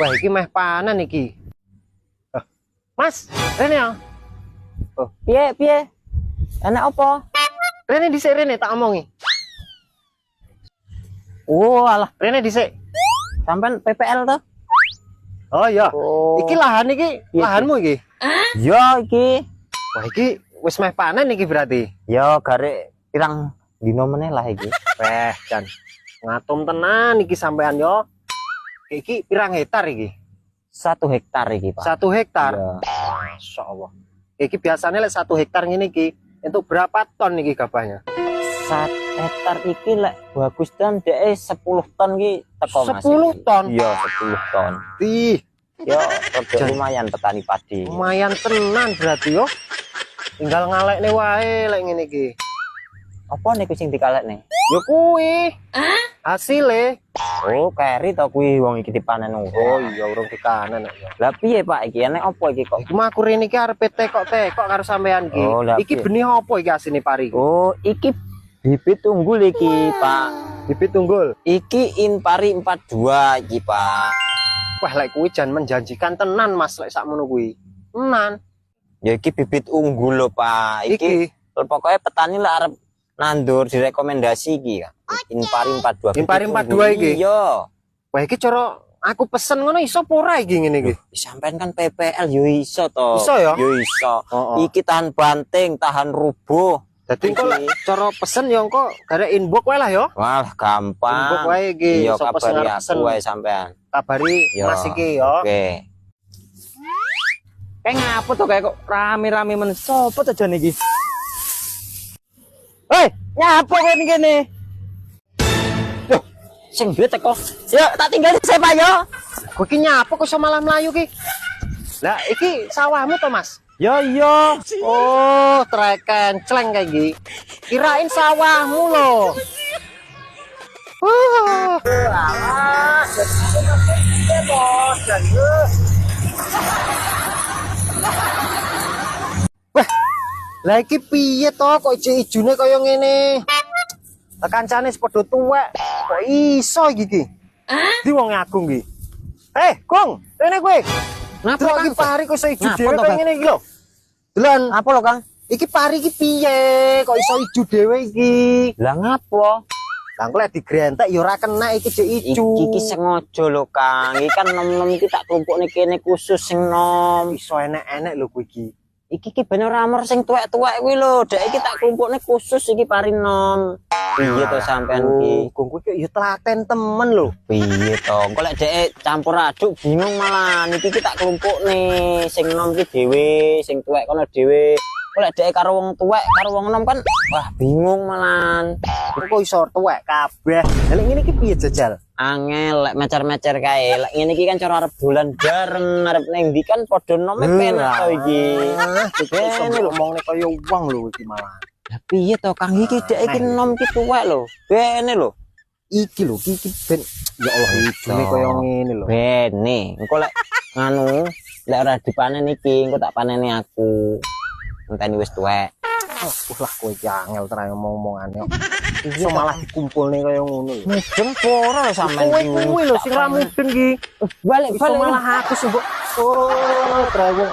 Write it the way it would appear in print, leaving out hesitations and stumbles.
Wah, iki meh panen iki. Mas, rene ya. Oh, piye? Enak apa? Rene dhisik rene tak omongi. Oh, alah, Rene dhisik. sampean PPL to? Oh iya. Oh. Iki lahan iki, Iya, lahanmu iki. Yo iki. Wah, iki wis meh panen iki berarti. Yo garek pirang dino meneh lah iki. Weh, Jan. Ngatum tenan iki sampean yo. Iki pirang hektar iki? 1 hektar iki, Pak. 1 hektar. Iya. Masyaallah. Iki biasanya lek 1 hektar ngene iki untuk berapa ton iki gabahnya? 1 hektar iki lek bagus dan dhek 10 ton iki teko Mas. 10 ton. Iya, 10 ton. Ih, Yo rada lumayan petani padi. lumayan tenan berarti yo. Tinggal ngalekne wae lek ngene iki. Apa niku sing dikalekne? Yo kuwi. Hasile. Oh, keri to kuwi wong iki dipanen. Oh iya urung dikanen ya. Lah piye Pak iki enek apa iki kok? Iki mah aku rene iki arep tekok-tekok karo sampean iki. Oh, lah Iki piye? benih apa iki asine pari? Oh, iki bibit unggul iki, Pak. Bibit unggul. Iki Impari 42 iki, Pak. Wah, lek kuwi jan menjanjikan tenan Mas lek sakmono kuwi. Tenan. Ya iki bibit unggul lho, Pak. Iki Pokoknya petani lah arep nandur direkomendasi iki kan. Impari 42. Impari bibit 42 unggul. iki? Iya. wah iki cara aku pesen ngono iso apa ora iki ngene iki? Sampean kan PPL yo iso to. Iso ya? Yo iso. Oh. Iki tahan banting, tahan rubuh. Dadi engko lek cara pesen ya engko garek inbox wae lah ya. Wah, gampang. Inbox wae iki. Iya, Sapa sing kabari arep pesen? aku wae sampean. Kabari Yo, Mas iki ya. Oke. Kayak ngapa tuh kayak kok rame-rame men sopo tuh jan iki? Hei, nyapa kowe ning kene? Loh, sing duwe teko. Yo, tak tinggal di Pak yo. Kowe iki nyapa kok iso malah mlayu ki? Lah iki sawahmu to, Mas? Yo yo. Oh, treken cleng kayak gini. Kirain sawahmu loh. Wah, lagi piye to kok ijo-ijone kaya ngene? Lah kancane padha tuwek. Kok iso iki ki? Di wong Agung iki. Gong, rene kowe. Napa Delok Kang? iki pari kok iso ijo Ngapa dhewe to, kaya Kang? ngene iki lho. Delan, Apa lo, Kang? iki pari iki piye? Kok iso ijo dhewe iki? Lah ngapa? Lah kok lek digrentek ya ora kena iki jek ijo. Iki sengaja lho, Kang. Iki kan nom-nom iki tak klumpukne kene khusus sing nom. Iso enek-enek lho kuwi iki. Iki ben ora amor sing tuwek-tuwek kuwi lho. Dek iki tak klumpukne khusus iki pari nom. Piye to sampean iki? Gong kuwi ya telaten temen lho. Piye to? Engko lek dek campur aduk bingung malah. Niki iki tak klumpukne sing nom iki dhewe, sing tuwek kono dhewe. Kok lek dek karo wong tuwek karo wong nom kan wah bingung malah. Kok iso tuwek kabeh. Lah lek ngene iki piye jajal? Angel lek mecer-mecer kae. Lek ngene iki kan cara arep dolan bareng, arep ning ndi kan padha nome penak to iki. Iso ngomongne kaya wong lho iki malah. Lah piye to Kang iki dek iki nom ki tuwek lho. Bene lho. Iki lho iki ben ya Allah ijone kaya ngene lho. Bene. Engko lek nganu lek ora dipanen iki engko tak paneni aku. Enteni wis tuwek. Lah kowe iki angel tenan ngomong-omongane. Iso malah dikumpulne kaya ngono lho. Mudeng ora lho sampean Kowe lho sing ra mudeng iki. Balik Iso malah aku sing mbok. Oh, trewong.